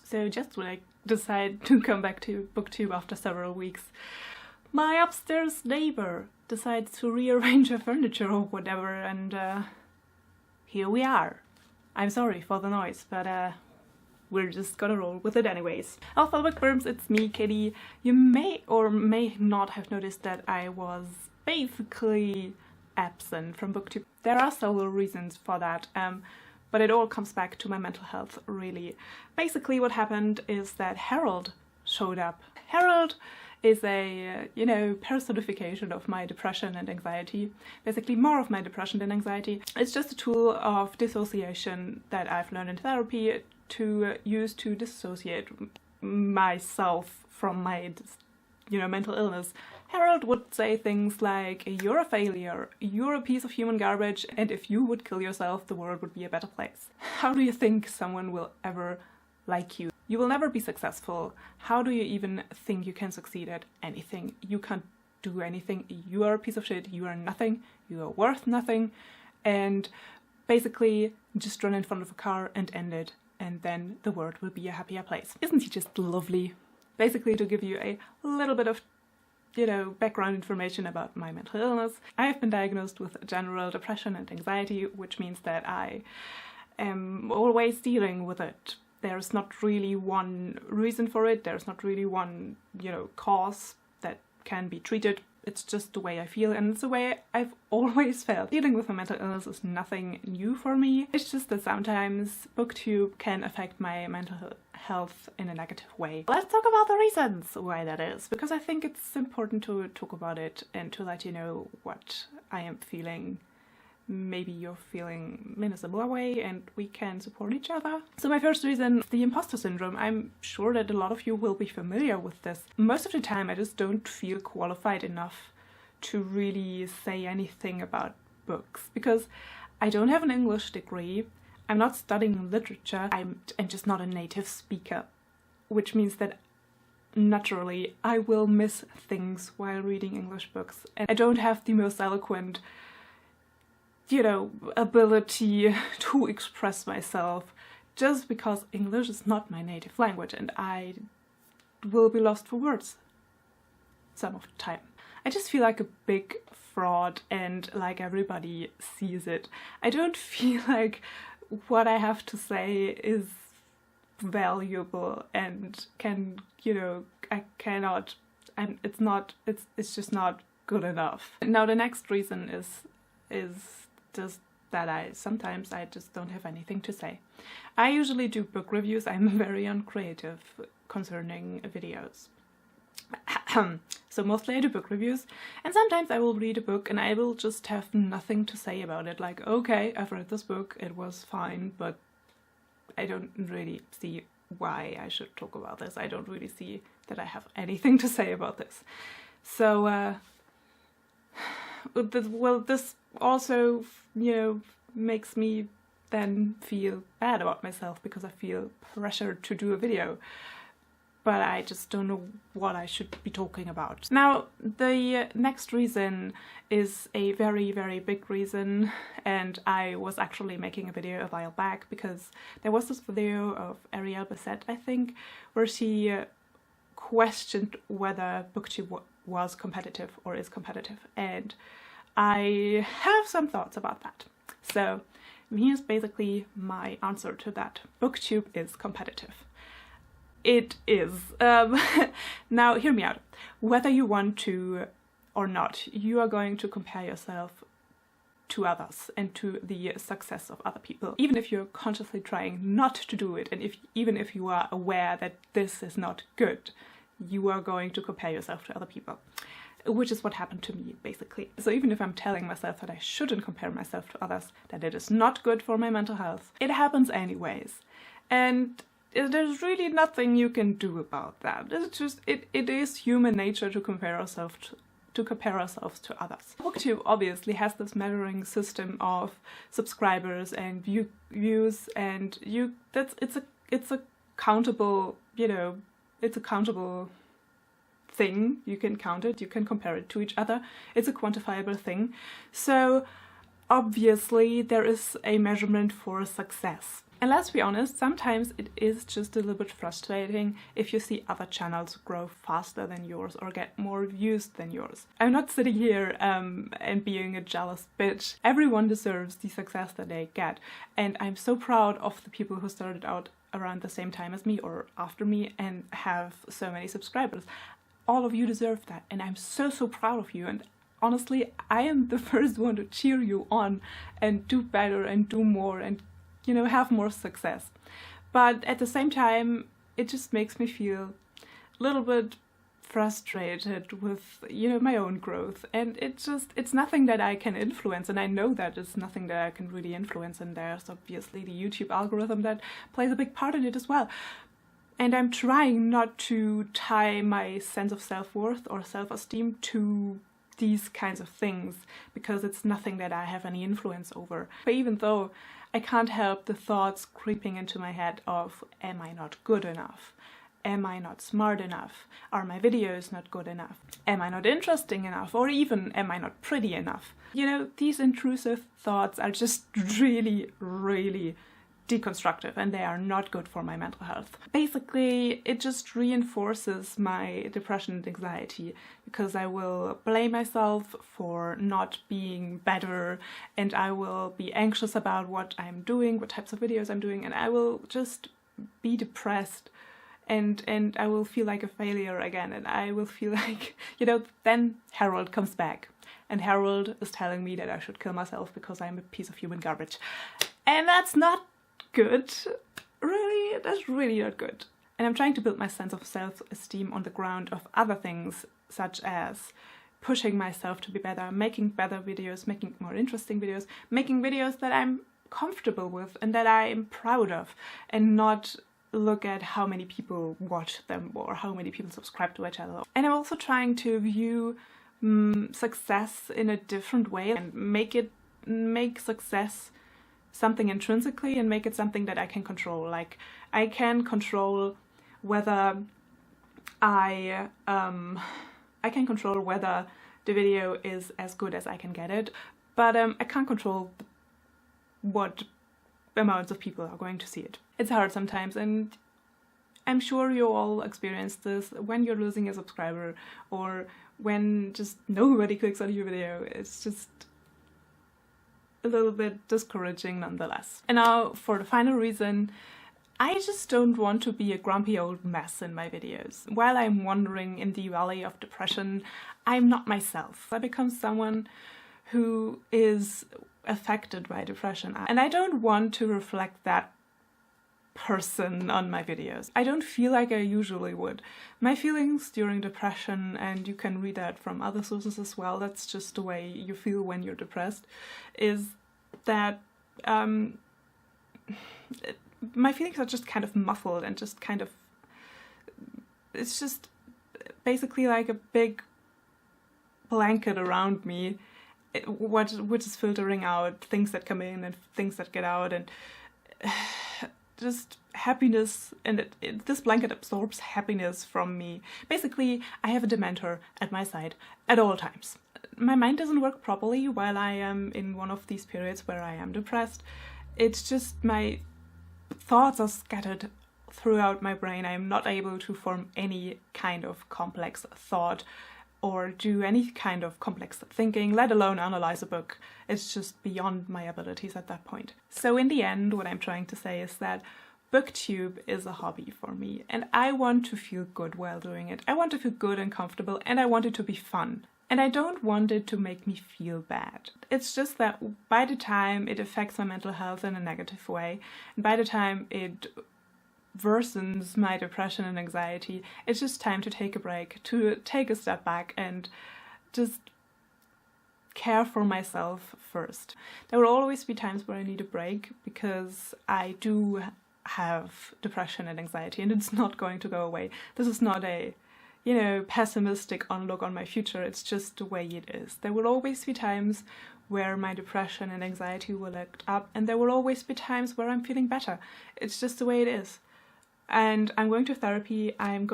So just when I decided to come back to BookTube after several weeks, my upstairs neighbor decides to rearrange her furniture or whatever, and here we are. I'm sorry for the noise, but we're just gonna roll with it anyways. Hello bookworms, it's me, Kitty. You may or may not have noticed that I was basically absent from BookTube. There are several reasons for that, but it all comes back to my mental health, really. Basically what happened is that Harold showed up. Harold is a, personification of my depression and anxiety. Basically more of my depression than anxiety. It's just a tool of dissociation that I've learned in therapy to use to dissociate myself from my, mental illness. Harold would say things like, "You're a failure, you're a piece of human garbage, and if you would kill yourself, the world would be a better place. How do you think someone will ever like you? You will never be successful. How do you even think you can succeed at anything? You can't do anything. You are a piece of shit. You are nothing. You are worth nothing. And basically just run in front of a car and end it. And then the world will be a happier place." Isn't he just lovely? Basically, to give you a little bit of, background information about my mental illness, I have been diagnosed with general depression and anxiety, which means that I am always dealing with it. There's not really one reason for it, there's not really one, cause that can be treated. It's just the way I feel, and it's the way I've always felt. Dealing with my mental illness is nothing new for me. It's just that sometimes BookTube can affect my mental health in a negative way. Let's talk about the reasons why that is, because I think it's important to talk about it and to let you know what I am feeling. Maybe you're feeling in a similar way and we can support each other. So my first reason is the imposter syndrome. I'm sure that a lot of you will be familiar with this. Most of the time I just don't feel qualified enough to really say anything about books because I don't have an English degree, I'm not studying literature, I'm just not a native speaker, which means that naturally I will miss things while reading English books, and I don't have the most eloquent ability to express myself just because English is not my native language and I will be lost for words some of the time. I just feel like a big fraud and like everybody sees it. I don't feel like what I have to say is valuable and can, I cannot, and it's just not good enough. Now the next reason is just that sometimes I just don't have anything to say. I usually do book reviews. I'm very uncreative concerning videos. So mostly I do book reviews, and sometimes I will read a book and I will just have nothing to say about it. Like, okay, I've read this book, it was fine, but I don't really see why I should talk about this. I don't really see that I have anything to say about this. So, well, this also, makes me then feel bad about myself because I feel pressured to do a video. But I just don't know what I should be talking about. Now, the next reason is a very, very big reason, and I was actually making a video a while back because there was this video of Ariel Bassett, I think, where she questioned whether BookTube was competitive or is competitive, and I have some thoughts about that. So here's basically my answer to that. BookTube is competitive. It is. Now, hear me out. Whether you want to or not, you are going to compare yourself to others and to the success of other people. Even if you're consciously trying not to do it, and even if you are aware that this is not good, you are going to compare yourself to other people. Which is what happened to me, basically. So even if I'm telling myself that I shouldn't compare myself to others, that it is not good for my mental health, it happens anyways. And there's really nothing you can do about that. It's just, it is human nature to compare ourselves to others. BookTube obviously has this measuring system of subscribers and views, and it's a countable, it's a countable thing. You can count it, you can compare it to each other. It's a quantifiable thing. So obviously there is a measurement for success. And let's be honest, sometimes it is just a little bit frustrating if you see other channels grow faster than yours or get more views than yours. I'm not sitting here and being a jealous bitch. Everyone deserves the success that they get. And I'm so proud of the people who started out around the same time as me or after me and have so many subscribers. All of you deserve that, and I'm so proud of you. And honestly, I am the first one to cheer you on and do better and do more and, you know, have more success. But at the same time, it just makes me feel a little bit frustrated with, you know, my own growth. And it's nothing that I can influence, and I know that it's nothing that I can really influence, and there's obviously the YouTube algorithm that plays a big part in it as well. And I'm trying not to tie my sense of self-worth or self-esteem to these kinds of things, because it's nothing that I have any influence over. But even though I can't help the thoughts creeping into my head of, am I not good enough? Am I not smart enough? Are my videos not good enough? Am I not interesting enough? Or even, am I not pretty enough? You know, these intrusive thoughts are just really deconstructive, and they are not good for my mental health. Basically, it just reinforces my depression and anxiety, because I will blame myself for not being better, and I will be anxious about what I'm doing, what types of videos I'm doing, and I will just be depressed, and I will feel like a failure again, and I will feel like, you know, then Harold comes back, and Harold is telling me that I should kill myself because I'm a piece of human garbage. And that's not good. Really, that's really not good. And I'm trying to build my sense of self-esteem on the ground of other things, such as pushing myself to be better, making better videos, making more interesting videos, making videos that I'm comfortable with and that I'm proud of, and not look at how many people watch them or how many people subscribe to my channel. And I'm also trying to view success in a different way and make success something intrinsically and make it something that I can control. Like, I can control whether I can control whether the video is as good as I can get it, but I can't control what amounts of people are going to see it. It's hard sometimes, and I'm sure you all experience this when you're losing a subscriber or when just nobody clicks on your video. It's just a little bit discouraging nonetheless. And now for the final reason, I just don't want to be a grumpy old mess in my videos. While I'm wandering in the valley of depression, I'm not myself. I become someone who is affected by depression, and I don't want to reflect that person on my videos. I don't feel like I usually would. My feelings during depression, and you can read that from other sources as well, that's just the way you feel when you're depressed, is that my feelings are just kind of muffled and just kind of, it's just basically like a big blanket around me, which is filtering out things that come in and things that get out, and just happiness, and this blanket absorbs happiness from me. Basically, I have a dementor at my side at all times. My mind doesn't work properly while I am in one of these periods where I am depressed. It's just my thoughts are scattered throughout my brain. I am not able to form any kind of complex thought or do any kind of complex thinking, let alone analyze a book. It's just beyond my abilities at that point. So in the end, what I'm trying to say is that BookTube is a hobby for me, and I want to feel good while doing it. I want to feel good and comfortable, and I want it to be fun. And I don't want it to make me feel bad. It's just that by the time it affects my mental health in a negative way, and by the time it worsens my depression and anxiety, it's just time to take a break, to take a step back and just care for myself first. There will always be times where I need a break because I do have depression and anxiety, and it's not going to go away. This is not a, you know, pessimistic outlook on my future. It's just the way it is. There will always be times where my depression and anxiety will act up, and there will always be times where I'm feeling better. It's just the way it is. And I'm going to therapy, I'm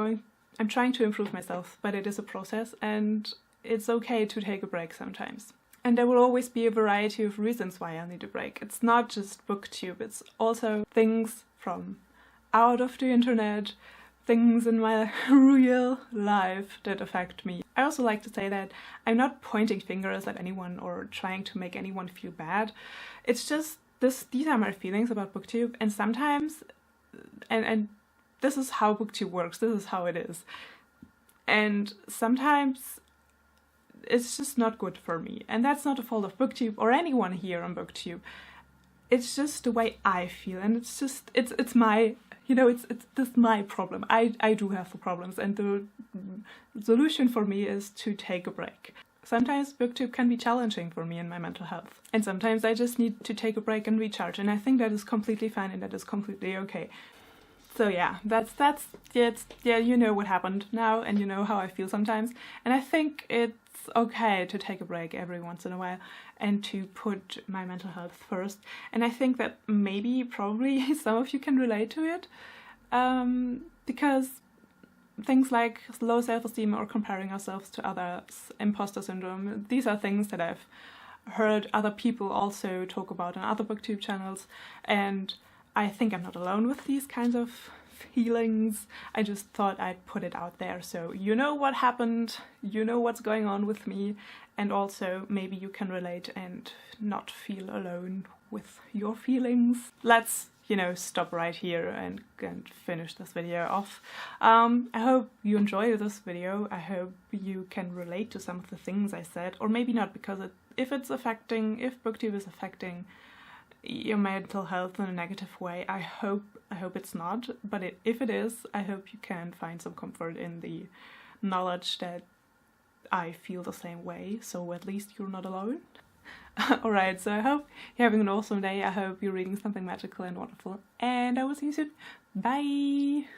trying to improve myself, but it is a process, and it's okay to take a break sometimes. And there will always be a variety of reasons why I need a break. It's not just BookTube, it's also things from out of the internet, things in my real life that affect me. I also like to say that I'm not pointing fingers at anyone or trying to make anyone feel bad. It's just these are my feelings about BookTube, and sometimes, and this is how BookTube works, this is how it is. And sometimes it's just not good for me. And that's not the fault of BookTube or anyone here on BookTube. It's just the way I feel, and it's just, it's my, you know, it's this my problem. I do have the problems, and the solution for me is to take a break. Sometimes BookTube can be challenging for me in my mental health, and sometimes I just need to take a break and recharge, and I think that is completely fine and that is completely okay. So yeah, yeah, you know what happened now, and you know how I feel sometimes, and I think it's okay to take a break every once in a while and to put my mental health first. And I think that probably some of you can relate to it, because things like low self-esteem or comparing ourselves to others, imposter syndrome, these are things that I've heard other people also talk about on other BookTube channels, and I think I'm not alone with these kinds of feelings. I just thought I'd put it out there so you know what happened, you know what's going on with me, and also maybe you can relate and not feel alone with your feelings. Let's, you know, stop right here and finish this video off. I hope you enjoyed this video. I hope you can relate to some of the things I said, or maybe not, because if BookTube is affecting your mental health in a negative way, I hope it's not, but if it is, I hope you can find some comfort in the knowledge that I feel the same way, so at least you're not alone. Alright, so I hope you're having an awesome day, I hope you're reading something magical and wonderful, and I will see you soon. Bye!